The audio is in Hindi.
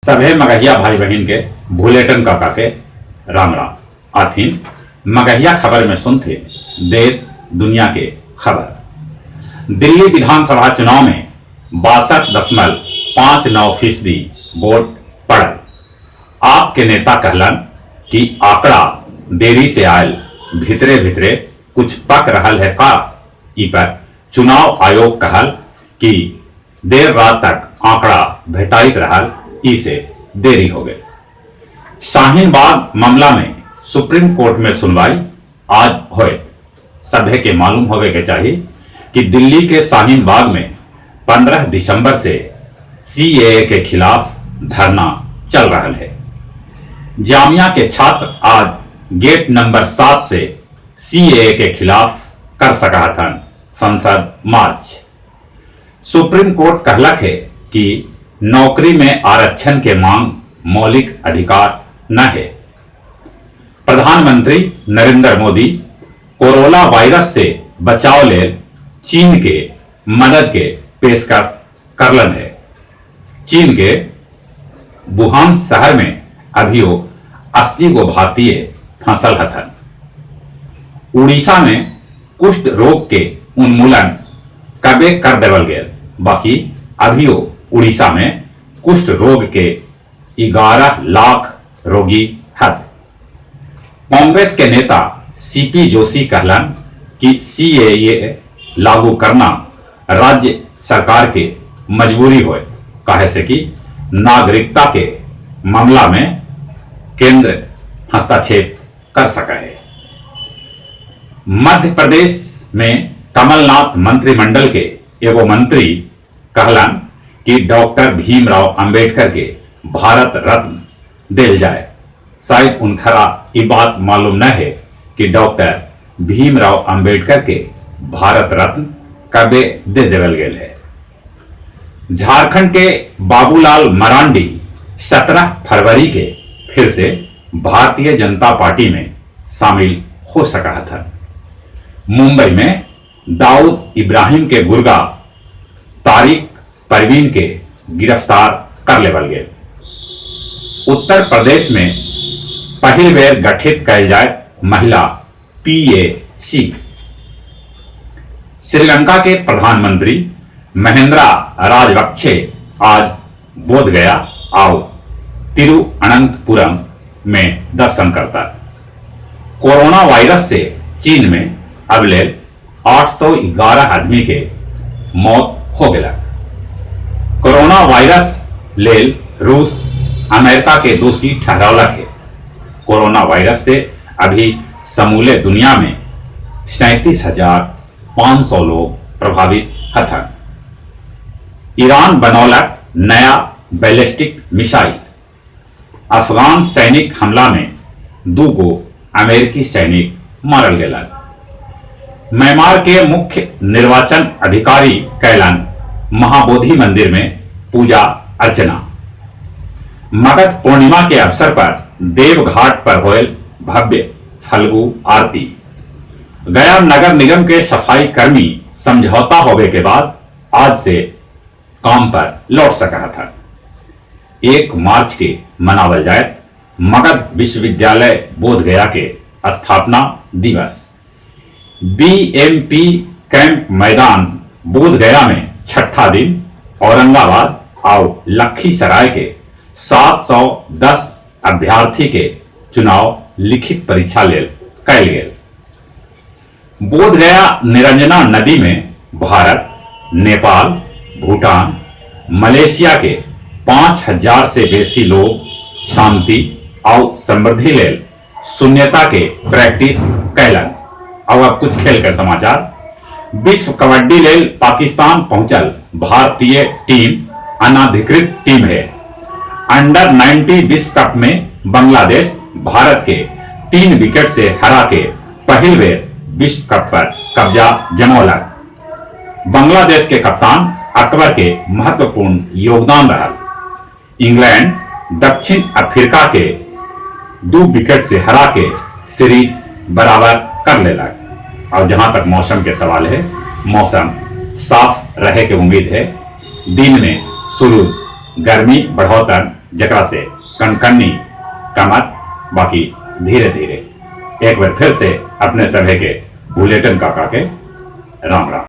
सभे मगहिया भाई बहन के भूलेटन काका के राम राम आथिन मगहिया खबर में सुनते देश दुनिया के खबर। दिल्ली विधानसभा चुनाव में 62.59% वोट पड़ल। आपके नेता कहलन कि आंकड़ा देरी से आयल, भितरे भितरे कुछ पक रहल है का। ई पर चुनाव आयोग कहल कि देर रात तक आंकड़ा भेटाइत रहल, इसे देरी हो गई। शाहीन बाग मामला में सुप्रीम कोर्ट में सुनवाई आज होए। सभे के मालूम होवे के चाहिए कि दिल्ली के शाहीन बाग में 15 दिसंबर से सीएए के खिलाफ धरना चल रहा है। जामिया के छात्र आज गेट नंबर 7 से सीएए के खिलाफ कर सका था संसद मार्च। सुप्रीम कोर्ट कहलक है कि नौकरी में आरक्षण के मांग मौलिक अधिकार न है। प्रधानमंत्री नरेंद्र मोदी कोरोना वायरस से बचाव ले चीन के मदद के पेशकश करलन है। चीन के वुहान शहर में अभी 80 गो भारतीय फंसल हथन। उड़ीसा में कुष्ठ रोग के उन्मूलन कबे कर देवल गए, बाकी अभी उड़ीसा में कुष्ठ रोग के 11 लाख रोगी हत। कांग्रेस के नेता सीपी जोशी कहलन कि सीएए लागू करना राज्य सरकार के मजबूरी होए, कहे से कि नागरिकता के मामला में केंद्र हस्तक्षेप कर सका है। मध्य प्रदेश में कमलनाथ मंत्रिमंडल के एगो मंत्री कहलन कि डॉक्टर भीमराव अंबेडकर के भारत रत्न दिल जाए। शायद उनखरा ये बात मालूम न है कि डॉक्टर भीमराव अंबेडकर के भारत रत्न कबे दे देवल गए है। झारखंड के बाबूलाल मरांडी 17 फरवरी के फिर से भारतीय जनता पार्टी में शामिल हो सका था। मुंबई में दाऊद इब्राहिम के गुर्गा तारिक परवीन के गिरफ्तार कर लेवल गए। उत्तर प्रदेश में पहली बेर गठित कल जाए महिला पीएसी। श्रीलंका के प्रधानमंत्री महेंद्रा राजपक्षे आज बोध गया और तिरुअनंतपुरम में दर्शन करता। कोरोना वायरस से चीन में अब ले 811 आदमी के मौत हो गया। कोरोना वायरस लेल रूस अमेरिका के दोषी ठहरावलक है। कोरोना वायरस से अभी समूले दुनिया में 37,500 लोग प्रभावित हथन। ईरान बनौलक नया बैलिस्टिक मिसाइल। अफगान सैनिक हमला में 2 गो अमेरिकी सैनिक मारल गेलन। म्यांमार के मुख्य निर्वाचन अधिकारी कैलन महाबोधि मंदिर में पूजा अर्चना। मगध पूर्णिमा के अवसर पर देवघाट पर होयल भव्य फल्गु आरती। गया नगर निगम के सफाई कर्मी समझौता होने के बाद आज से काम पर लौट सका था। 1 मार्च के मनावल जाए मगध विश्वविद्यालय बोध गया के स्थापना दिवस। बीएमपी कैंप मैदान बोध गया में छठा दिन औरंगाबाद और लखीसराय के 710 अभ्यर्थी के चुनाव लिखित परीक्षा ले कल गए। बोध गया निरंजना नदी में भारत, नेपाल, भूटान, मलेशिया के 5000 से बेसी लोग शांति और समृद्धि ले शून्यता के प्रैक्टिस कैलन। अब कुछ खेल के समाचार। विश्व कबड्डी लेल पाकिस्तान पहुंचल भारतीय टीम अनाधिकृत टीम है। अंडर 90 विश्व कप में बांग्लादेश भारत के 3 विकेट से हरा के पहली बेर विश्व कप पर कब्जा जमौलक। बांग्लादेश के कप्तान अकबर के महत्वपूर्ण योगदान रहा। इंग्लैंड दक्षिण अफ्रीका के 2 विकेट से हरा के सीरीज बराबर कर लेलक। और जहां तक मौसम के सवाल है, मौसम साफ रहे की उम्मीद है। दिन में सूरज गर्मी बढ़ोतन जकरा से कनकन्नी कमत बाकी धीरे धीरे। एक बार फिर से अपने सभी के बुलेटिन काका के राम राम।